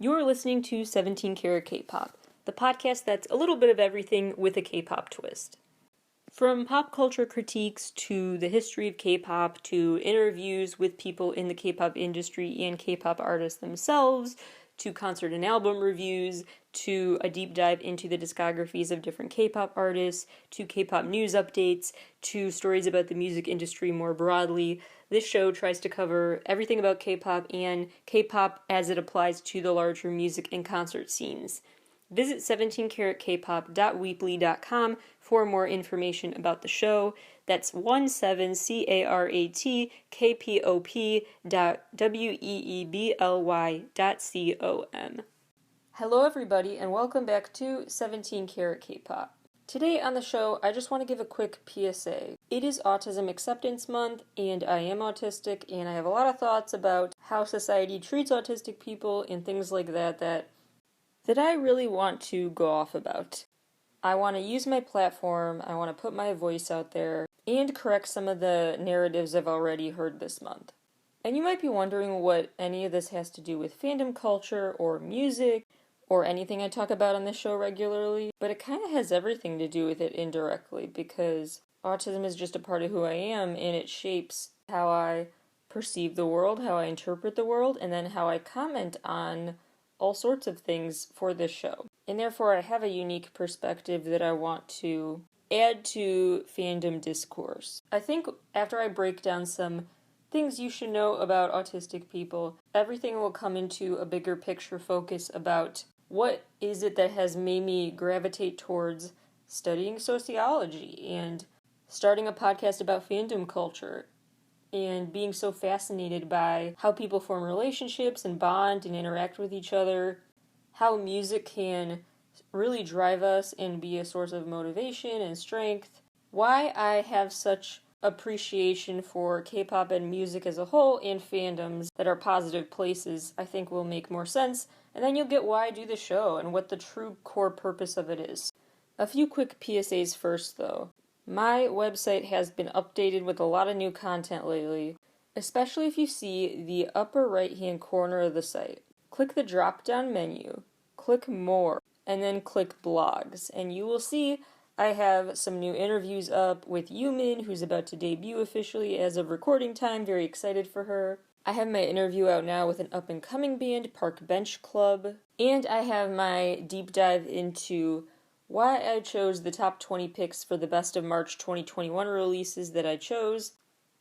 You're listening to 17 Carat K-Pop, the podcast that's a little bit of everything with a K-pop twist. From pop culture critiques to the history of K-pop to interviews with people in the K-pop industry and K-pop artists themselves, to concert and album reviews, to a deep dive into the discographies of different K-pop artists, to K-pop news updates, to stories about the music industry more broadly. This show tries to cover everything about K-pop and K-pop as it applies to the larger music and concert scenes. Visit 17caratkpop.weebly.com for more information about the show. That's 17caratkpop.weebly.com. Hello everybody and welcome back to 17 Carat K-Pop. Today on the show, I just want to give a quick PSA. It is Autism Acceptance Month, and I am autistic, and I have a lot of thoughts about how society treats autistic people and things like that I really want to go off about. I want to use my platform, I want to put my voice out there, and correct some of the narratives I've already heard this month. And you might be wondering what any of this has to do with fandom culture or music, or anything I talk about on this show regularly, but it kind of has everything to do with it indirectly, because autism is just a part of who I am, and it shapes how I perceive the world, how I interpret the world, and then how I comment on all sorts of things for this show. And therefore I have a unique perspective that I want to add to fandom discourse. I think after I break down some things you should know about autistic people, everything will come into a bigger picture focus about what is it that has made me gravitate towards studying sociology and starting a podcast about fandom culture and being so fascinated by how people form relationships and bond and interact with each other, how music can really drive us and be a source of motivation and strength, why I have such appreciation for K-pop and music as a whole and fandoms that are positive places, I think will make more sense, and then you'll get why I do the show and what the true core purpose of it is. A few quick PSAs first, though. My website has been updated with a lot of new content lately, especially if you see the upper right-hand corner of the site. Click the drop-down menu, click More, and then click Blogs, and you will see I have some new interviews up with Yumin, who's about to debut officially as of recording time. Very excited for her. I have my interview out now with an up-and-coming band, Park Bench Club. And I have my deep dive into why I chose the top 20 picks for the best of March 2021 releases that I chose.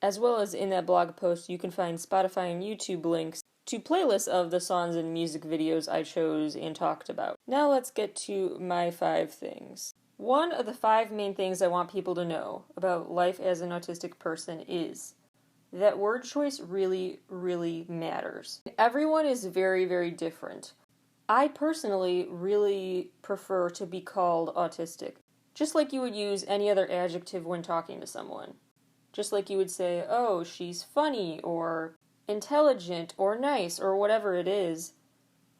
As well as in that blog post, you can find Spotify and YouTube links to playlists of the songs and music videos I chose and talked about. Now let's get to my 5 things. One of the 5 main things I want people to know about life as an autistic person is that word choice really, really matters. Everyone is very, very different. I personally really prefer to be called autistic, just like you would use any other adjective when talking to someone. Just like you would say, oh, she's funny, or intelligent, or nice, or whatever it is.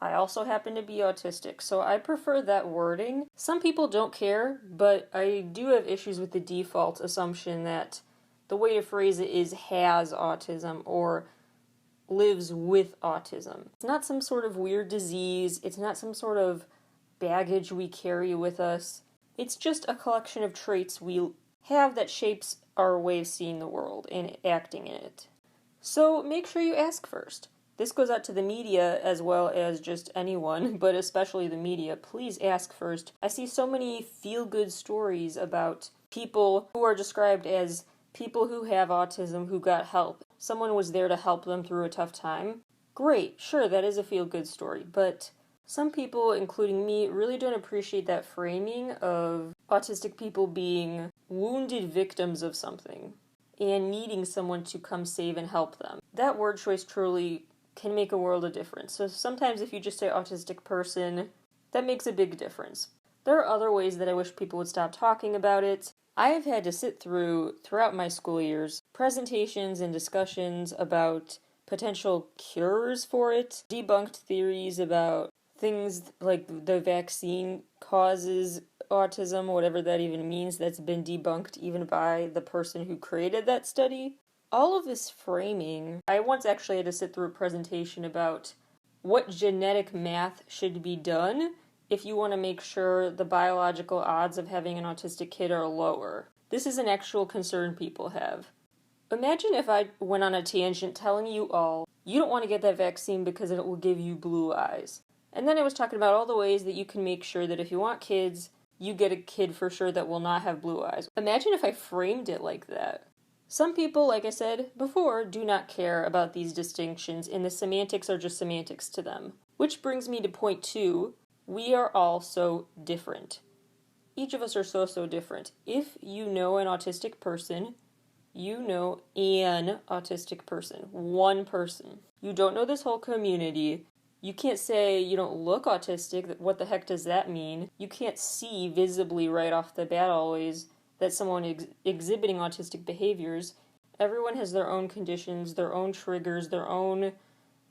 I also happen to be autistic, so I prefer that wording. Some people don't care, but I do have issues with the default assumption that the way to phrase it is has autism or lives with autism. It's not some sort of weird disease, it's not some sort of baggage we carry with us. It's just a collection of traits we have that shapes our way of seeing the world and acting in it. So make sure you ask first. This goes out to the media as well as just anyone, but especially the media. Please ask first. I see so many feel-good stories about people who are described as people who have autism who got help. Someone was there to help them through a tough time. Great, sure, that is a feel-good story, but some people, including me, really don't appreciate that framing of autistic people being wounded victims of something and needing someone to come save and help them. That word choice truly can make a world of difference. So sometimes if you just say autistic person, that makes a big difference. There are other ways that I wish people would stop talking about it. I have had to sit throughout my school years, presentations and discussions about potential cures for it, debunked theories about things like the vaccine causes autism, whatever that even means, that's been debunked even by the person who created that study. All of this framing, I once actually had to sit through a presentation about what genetic math should be done if you want to make sure the biological odds of having an autistic kid are lower. This is an actual concern people have. Imagine if I went on a tangent telling you all, you don't want to get that vaccine because it will give you blue eyes. And then I was talking about all the ways that you can make sure that if you want kids, you get a kid for sure that will not have blue eyes. Imagine if I framed it like that. Some people, like I said before, do not care about these distinctions, and the semantics are just semantics to them. Which brings me to point 2. We are all so different. Each of us are so different. If you know an autistic person, you know an autistic person. One person. You don't know this whole community. You can't say you don't look autistic. What the heck does that mean? You can't see visibly right off the bat always that someone is exhibiting autistic behaviors. Everyone has their own conditions, their own triggers, their own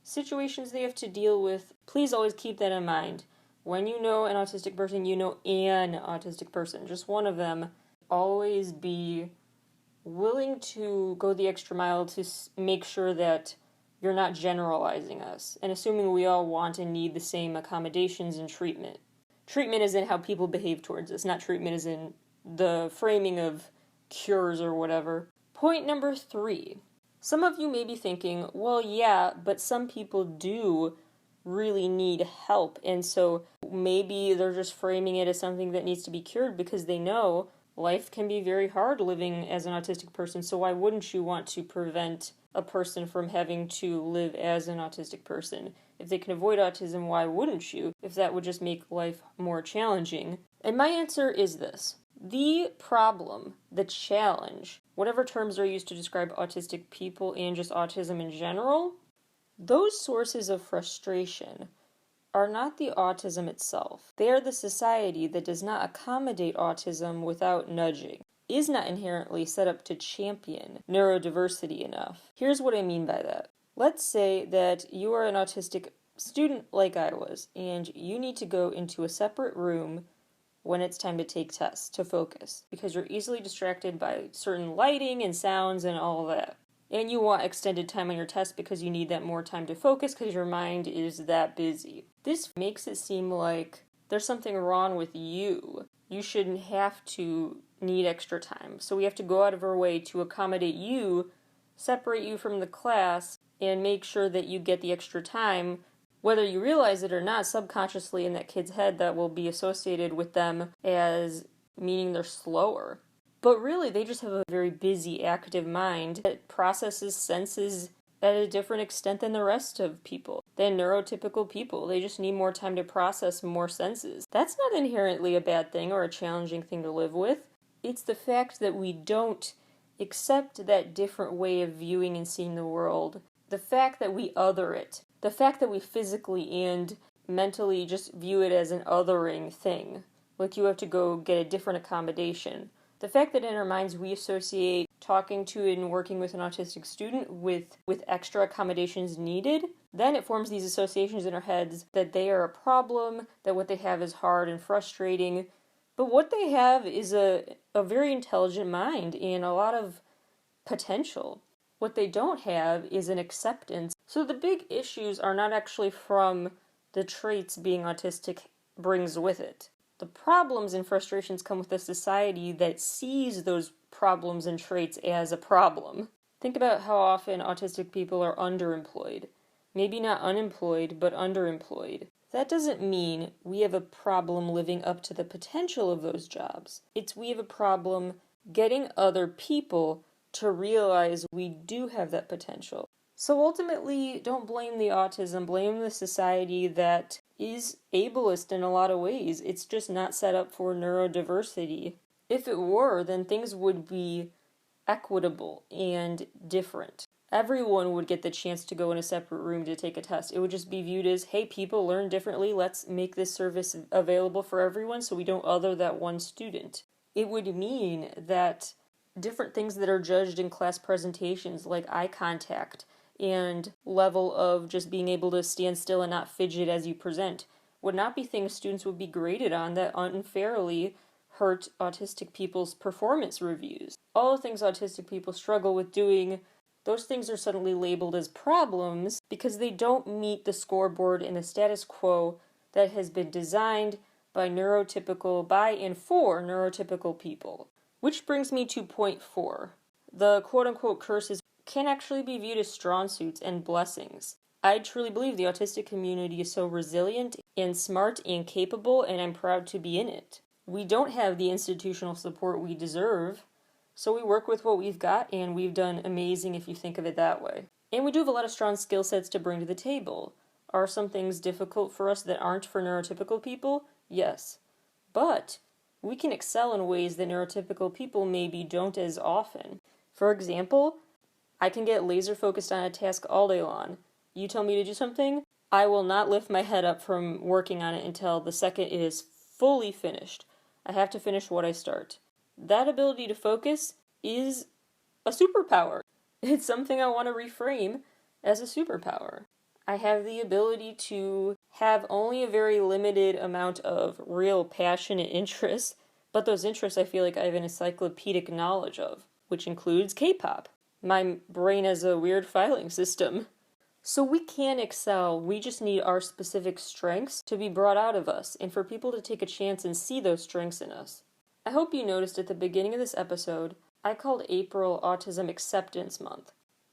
situations they have to deal with. Please always keep that in mind. When you know an autistic person, you know an autistic person. Just one of them. Always be willing to go the extra mile to make sure that you're not generalizing us and assuming we all want and need the same accommodations and treatment. Treatment is in how people behave towards us, not treatment is in the framing of cures or whatever. Point number 3. Some of you may be thinking, well, yeah, but some people do really need help, and so maybe they're just framing it as something that needs to be cured because they know life can be very hard living as an autistic person, so why wouldn't you want to prevent a person from having to live as an autistic person? If they can avoid autism, why wouldn't you? If that would just make life more challenging. And my answer is this. The problem, the challenge, whatever terms are used to describe autistic people and just autism in general, those sources of frustration are not the autism itself. They are the society that does not accommodate autism without nudging, is not inherently set up to champion neurodiversity enough. Here's what I mean by that. Let's say that you are an autistic student like I was, and you need to go into a separate room when it's time to take tests to focus, because you're easily distracted by certain lighting and sounds and all of that. And you want extended time on your test because you need that more time to focus because your mind is that busy. This makes it seem like there's something wrong with you. You shouldn't have to need extra time. So we have to go out of our way to accommodate you, separate you from the class, and make sure that you get the extra time. Whether you realize it or not, subconsciously in that kid's head that will be associated with them as meaning they're slower. But really, they just have a very busy, active mind that processes senses at a different extent than the rest of people, than neurotypical people. They just need more time to process more senses. That's not inherently a bad thing or a challenging thing to live with. It's the fact that we don't accept that different way of viewing and seeing the world. The fact that we other it. The fact that we physically and mentally just view it as an othering thing. Like you have to go get a different accommodation. The fact that in our minds we associate talking to and working with an autistic student with extra accommodations needed, then it forms these associations in our heads that they are a problem, that what they have is hard and frustrating. But what they have is a very intelligent mind and a lot of potential. What they don't have is an acceptance. So the big issues are not actually from the traits being autistic brings with it. The problems and frustrations come with a society that sees those problems and traits as a problem. Think about how often autistic people are underemployed. Maybe not unemployed, but underemployed. That doesn't mean we have a problem living up to the potential of those jobs. It's we have a problem getting other people to realize we do have that potential. So ultimately, don't blame the autism, blame the society that is ableist in a lot of ways. It's just not set up for neurodiversity. If it were, then things would be equitable and different. Everyone would get the chance to go in a separate room to take a test. It would just be viewed as, hey, people learn differently, let's make this service available for everyone so we don't other that one student. It would mean that different things that are judged in class presentations, like eye contact and level of just being able to stand still and not fidget as you present, would not be things students would be graded on that unfairly hurt autistic people's performance reviews. All the things autistic people struggle with doing those things are suddenly labeled as problems because they don't meet the scoreboard and the status quo that has been designed by and for neurotypical people. Which brings me to point 4. The quote-unquote curses can actually be viewed as strong suits and blessings. I truly believe the autistic community is so resilient and smart and capable, and I'm proud to be in it. We don't have the institutional support we deserve, so we work with what we've got, and we've done amazing if you think of it that way. And we do have a lot of strong skill sets to bring to the table. Are some things difficult for us that aren't for neurotypical people? Yes. But we can excel in ways that neurotypical people maybe don't as often. For example, I can get laser focused on a task all day long. You tell me to do something, I will not lift my head up from working on it until the second it is fully finished. I have to finish what I start. That ability to focus is a superpower. It's something I want to reframe as a superpower. I have the ability to have only a very limited amount of real passion and interest, but those interests I feel like I have an encyclopedic knowledge of, which includes K-pop. My brain has a weird filing system. So we can excel, we just need our specific strengths to be brought out of us, and for people to take a chance and see those strengths in us. I hope you noticed at the beginning of this episode, I called April Autism Acceptance Month.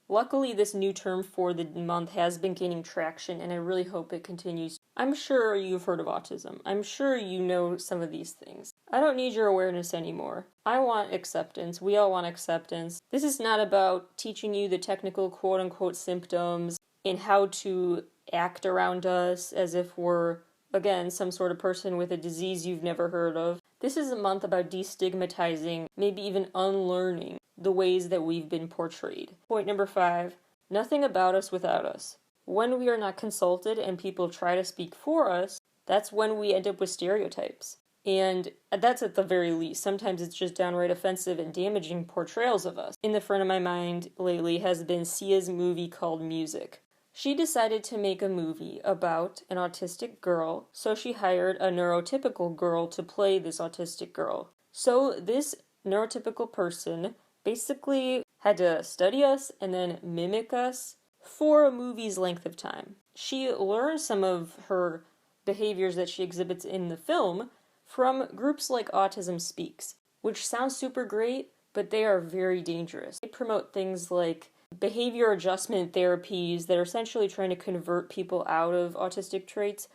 Luckily, this new term for the month has been gaining traction, and I really hope it continues. I'm sure you've heard of autism. I'm sure you know some of these things. I don't need your awareness anymore. I want acceptance. We all want acceptance. This is not about teaching you the technical quote-unquote symptoms and how to act around us as if we're, again, some sort of person with a disease you've never heard of. This is a month about destigmatizing, maybe even unlearning the ways that we've been portrayed. Point number 5, nothing about us without us. When we are not consulted and people try to speak for us, that's when we end up with stereotypes. And that's at the very least. Sometimes it's just downright offensive and damaging portrayals of us. In the front of my mind lately has been Sia's movie called Music. She decided to make a movie about an autistic girl, so she hired a neurotypical girl to play this autistic girl. So this neurotypical person basically had to study us and then mimic us for a movie's length of time. She learned some of her behaviors that she exhibits in the film from groups like Autism Speaks, which sounds super great, but they are very dangerous. They promote things like behavior adjustment therapies that are essentially trying to convert people out of autistic traits,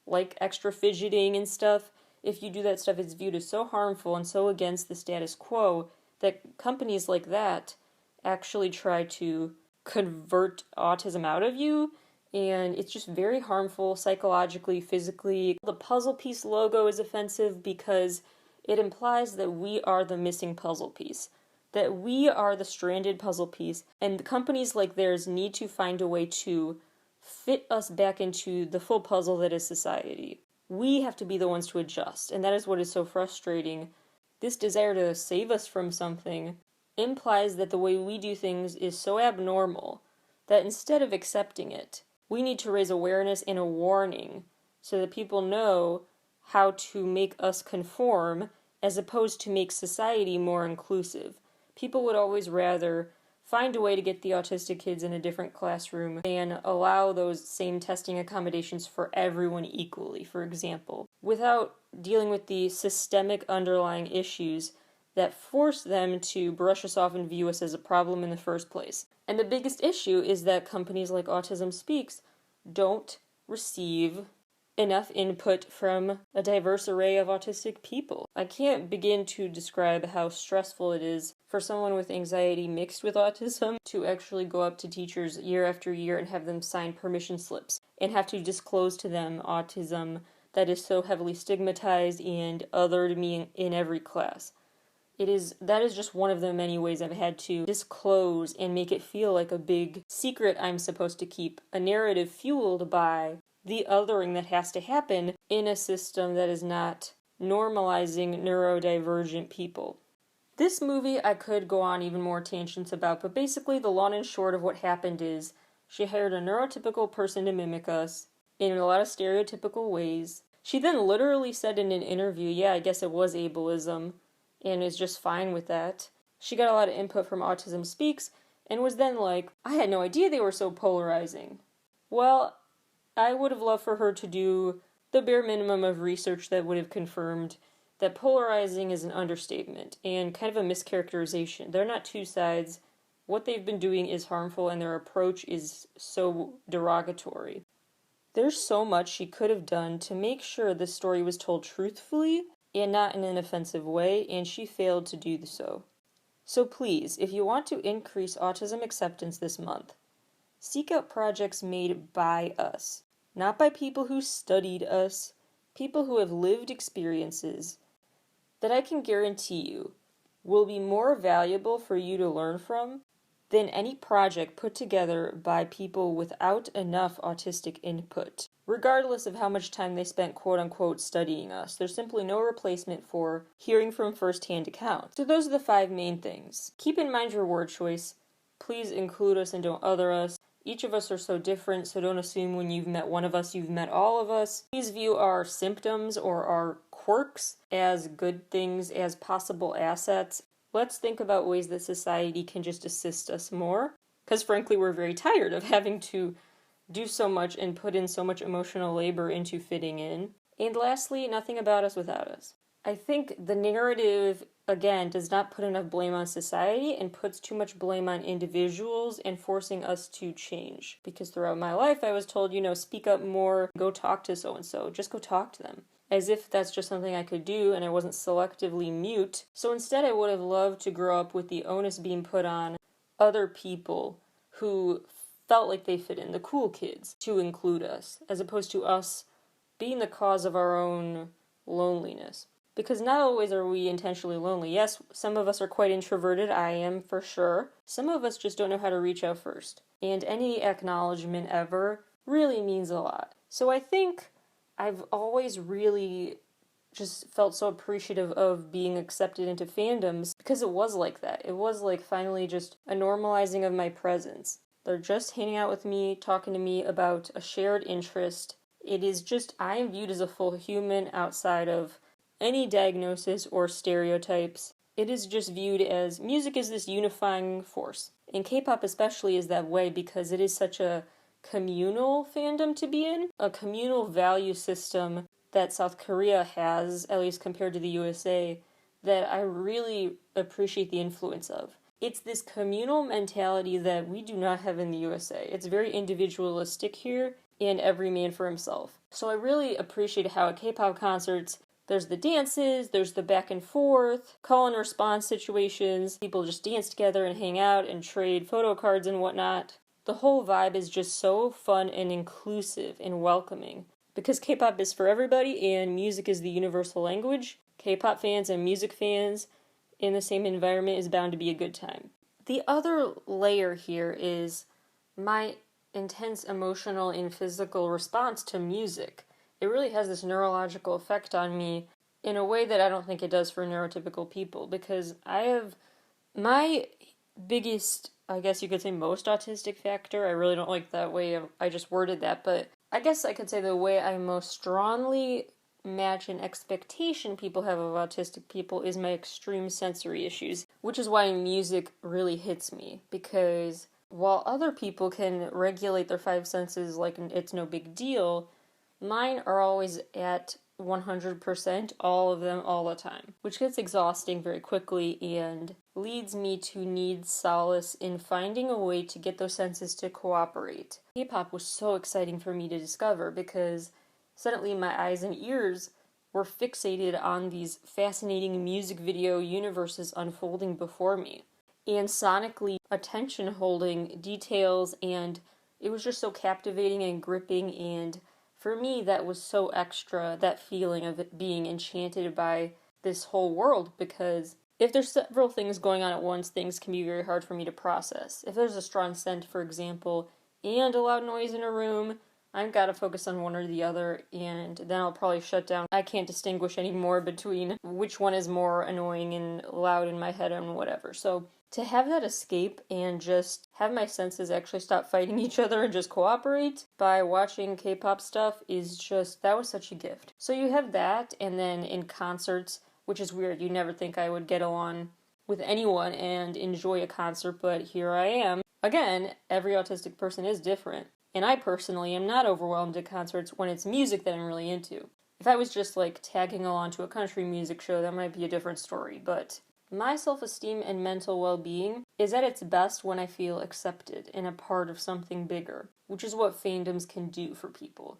like extra fidgeting and stuff. If you do that stuff, it's viewed as so harmful and so against the status quo that companies like that actually try to convert autism out of you, and it's just very harmful psychologically, physically. The puzzle piece logo is offensive because it implies that we are the missing puzzle piece, that we are the stranded puzzle piece, and companies like theirs need to find a way to fit us back into the full puzzle that is society. We have to be the ones to adjust, and that is what is so frustrating. This desire to save us from something implies that the way we do things is so abnormal that instead of accepting it, we need to raise awareness and a warning so that people know how to make us conform as opposed to make society more inclusive. People would always rather find a way to get the autistic kids in a different classroom and allow those same testing accommodations for everyone equally, for example, without dealing with the systemic underlying issues that force them to brush us off and view us as a problem in the first place. And the biggest issue is that companies like Autism Speaks don't receive enough input from a diverse array of autistic people. I can't begin to describe how stressful it is for someone with anxiety mixed with autism to actually go up to teachers year after year and have them sign permission slips and have to disclose to them autism that is so heavily stigmatized and othered me in every class. That is just one of the many ways I've had to disclose and make it feel like a big secret I'm supposed to keep, a narrative fueled by the othering that has to happen in a system that is not normalizing neurodivergent people. This movie I could go on even more tangents about, but basically the long and short of what happened is she hired a neurotypical person to mimic us in a lot of stereotypical ways. She then literally said in an interview, yeah, I guess it was ableism, and is just fine with that. She got a lot of input from Autism Speaks, and was then like, I had no idea they were so polarizing. Well, I would have loved for her to do the bare minimum of research that would have confirmed that polarizing is an understatement and kind of a mischaracterization. They're not two sides. What they've been doing is harmful and their approach is so derogatory. There's so much she could have done to make sure this story was told truthfully and not in an offensive way, and she failed to do so. So please, if you want to increase autism acceptance this month, seek out projects made by us, not by people who studied us, people who have lived experiences that I can guarantee you will be more valuable for you to learn from than any project put together by people without enough autistic input. Regardless of how much time they spent quote-unquote studying us, there's simply no replacement for hearing from first-hand accounts. So those are the 5 main things. Keep in mind your word choice. Please include us and don't other us. Each of us are so different, so don't assume when you've met one of us, you've met all of us. Please view our symptoms or our quirks as good things, as possible assets. Let's think about ways that society can just assist us more, because frankly, we're very tired of having to do so much and put in so much emotional labor into fitting in. And lastly, nothing about us without us. I think the narrative, again, does not put enough blame on society and puts too much blame on individuals and forcing us to change. Because throughout my life, I was told, speak up more, go talk to so-and-so, just go talk to them. As if that's just something I could do and I wasn't selectively mute. So instead, I would have loved to grow up with the onus being put on other people who felt like they fit in, the cool kids, to include us, as opposed to us being the cause of our own loneliness. Because not always are we intentionally lonely. Yes, some of us are quite introverted, I am for sure. Some of us just don't know how to reach out first. And any acknowledgement ever really means a lot. So I think I've always really just felt so appreciative of being accepted into fandoms because it was like that. It was like finally just a normalizing of my presence. They're just hanging out with me, talking to me about a shared interest. It is just, I am viewed as a full human outside of any diagnosis or stereotypes. It is just viewed as music is this unifying force. And K-pop especially is that way because it is such a communal fandom to be in, a communal value system that South Korea has, at least compared to the USA, that I really appreciate the influence of. It's this communal mentality that we do not have in the USA. It's very individualistic here, and every man for himself. So I really appreciate how at K-pop concerts, there's the dances, there's the back and forth, call and response situations, people just dance together and hang out and trade photo cards and whatnot. The whole vibe is just so fun and inclusive and welcoming. Because K-pop is for everybody and music is the universal language, K-pop fans and music fans in the same environment is bound to be a good time. The other layer here is my intense emotional and physical response to music. It really has this neurological effect on me in a way that I don't think it does for neurotypical people, because I have my biggest, I guess you could say most autistic factor. I really don't like that way I just worded that, but I guess I could say the way I most strongly match an expectation people have of autistic people is my extreme sensory issues, which is why music really hits me, because while other people can regulate their 5 senses like it's no big deal, mine are always at 100%, all of them, all the time, which gets exhausting very quickly and leads me to need solace in finding a way to get those senses to cooperate. K-pop was so exciting for me to discover because suddenly my eyes and ears were fixated on these fascinating music video universes unfolding before me. And sonically attention-holding details, and it was just so captivating and gripping, and for me that was so extra, that feeling of it being enchanted by this whole world, because if there's several things going on at once, things can be very hard for me to process. If there's a strong scent, for example, and a loud noise in a room, I've got to focus on one or the other, and then I'll probably shut down. I can't distinguish anymore between which one is more annoying and loud in my head and whatever. So to have that escape and just have my senses actually stop fighting each other and just cooperate by watching K-pop stuff is just, that was such a gift. So you have that, and then in concerts, which is weird, you never think I would get along with anyone and enjoy a concert, but here I am. Again, every autistic person is different, and I personally am not overwhelmed at concerts when it's music that I'm really into. If I was just like tagging along to a country music show, that might be a different story, but my self-esteem and mental well-being is at its best when I feel accepted and a part of something bigger, which is what fandoms can do for people.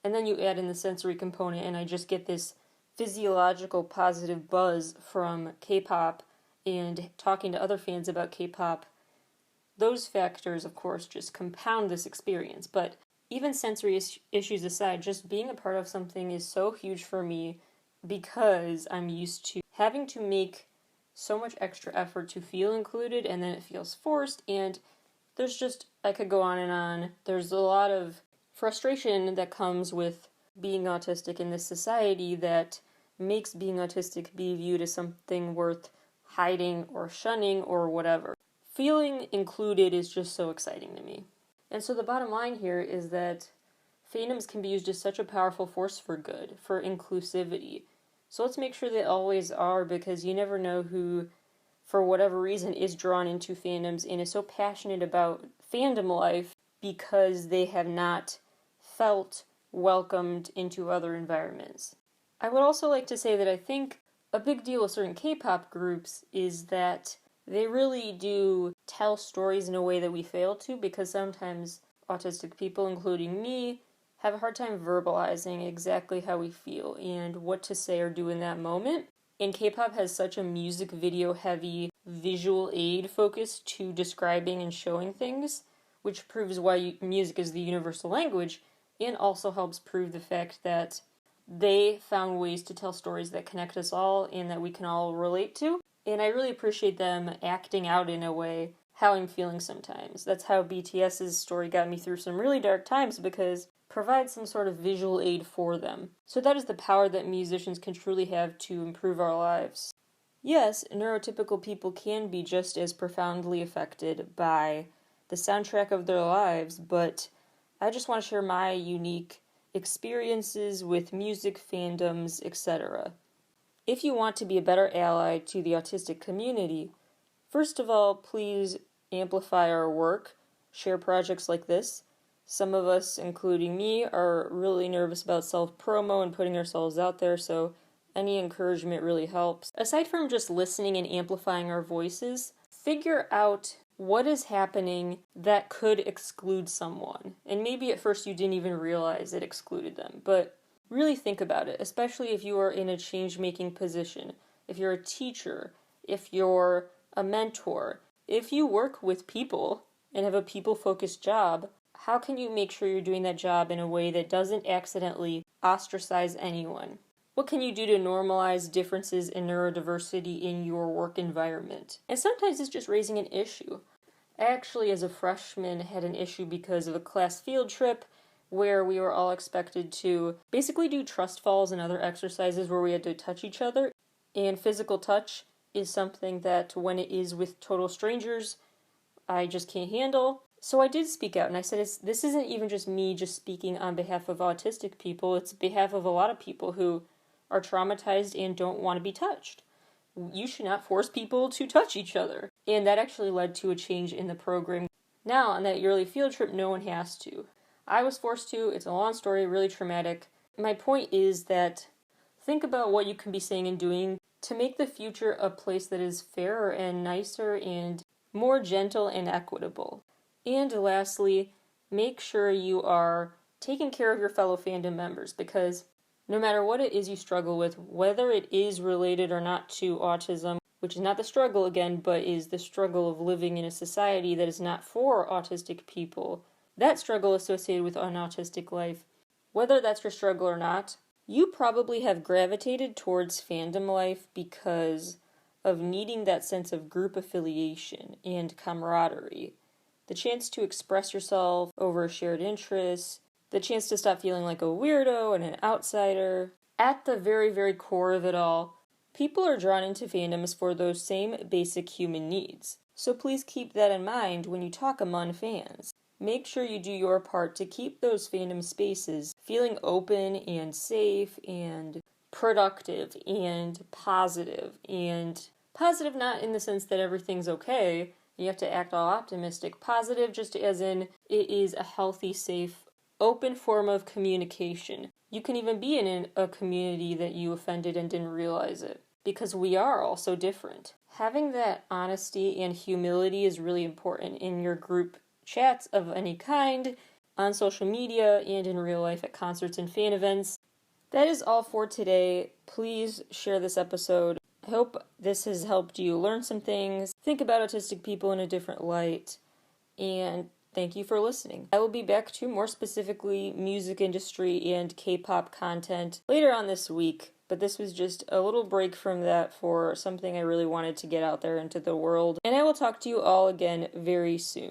And then you add in the sensory component, and I just get this physiological positive buzz from K-pop and talking to other fans about K-pop. Those factors, of course, just compound this experience. But even sensory issues aside, just being a part of something is so huge for me because I'm used to having to make so much extra effort to feel included, and then it feels forced, and there's just, I could go on and on. There's a lot of frustration that comes with being autistic in this society that makes being autistic be viewed as something worth hiding or shunning or whatever. Feeling included is just so exciting to me. And so the bottom line here is that fandoms can be used as such a powerful force for good, for inclusivity. So let's make sure they always are, because you never know who, for whatever reason, is drawn into fandoms and is so passionate about fandom life because they have not felt welcomed into other environments. I would also like to say that I think a big deal with certain K-pop groups is that they really do tell stories in a way that we fail to, because sometimes autistic people, including me, have a hard time verbalizing exactly how we feel and what to say or do in that moment. And K-pop has such a music video heavy visual aid focus to describing and showing things, which proves why music is the universal language, and also helps prove the fact that they found ways to tell stories that connect us all and that we can all relate to. And I really appreciate them acting out in a way how I'm feeling sometimes. That's how BTS's story got me through some really dark times, because provide some sort of visual aid for them. So that is the power that musicians can truly have to improve our lives. Yes, neurotypical people can be just as profoundly affected by the soundtrack of their lives, but I just want to share my unique experiences with music, fandoms, etc. If you want to be a better ally to the autistic community, first of all, please amplify our work, share projects like this. Some of us, including me, are really nervous about self-promo and putting ourselves out there, so any encouragement really helps. Aside from just listening and amplifying our voices, figure out what is happening that could exclude someone. And maybe at first you didn't even realize it excluded them, but really think about it, especially if you are in a change-making position, if you're a teacher, if you're a mentor, if you work with people and have a people-focused job. How can you make sure you're doing that job in a way that doesn't accidentally ostracize anyone? What can you do to normalize differences in neurodiversity in your work environment? And sometimes it's just raising an issue. I actually, as a freshman, had an issue because of a class field trip where we were all expected to basically do trust falls and other exercises where we had to touch each other. And physical touch is something that, when it is with total strangers, I just can't handle. So I did speak out, and I said, this isn't even just me just speaking on behalf of autistic people, it's behalf of a lot of people who are traumatized and don't want to be touched. You should not force people to touch each other. And that actually led to a change in the program. Now, on that yearly field trip, no one has to. I was forced to. It's a long story, really traumatic. My point is that think about what you can be saying and doing to make the future a place that is fairer and nicer and more gentle and equitable. And lastly, make sure you are taking care of your fellow fandom members, because no matter what it is you struggle with, whether it is related or not to autism, which is not the struggle again, but is the struggle of living in a society that is not for autistic people, that struggle associated with an autistic life, whether that's your struggle or not, you probably have gravitated towards fandom life because of needing that sense of group affiliation and camaraderie. The chance to express yourself over shared interests, the chance to stop feeling like a weirdo and an outsider. At the very, very core of it all, people are drawn into fandoms for those same basic human needs. So please keep that in mind when you talk among fans. Make sure you do your part to keep those fandom spaces feeling open and safe and productive and positive Positive not in the sense that everything's okay, you have to act all optimistic. Positive just as in it is a healthy, safe, open form of communication. You can even be in a community that you offended and didn't realize it, because we are all so different. Having that honesty and humility is really important in your group chats of any kind, on social media, and in real life at concerts and fan events. That is all for today. Please share this episode. I hope this has helped you learn some things, think about autistic people in a different light, and thank you for listening. I will be back to more specifically music industry and K-pop content later on this week, but this was just a little break from that for something I really wanted to get out there into the world, and I will talk to you all again very soon.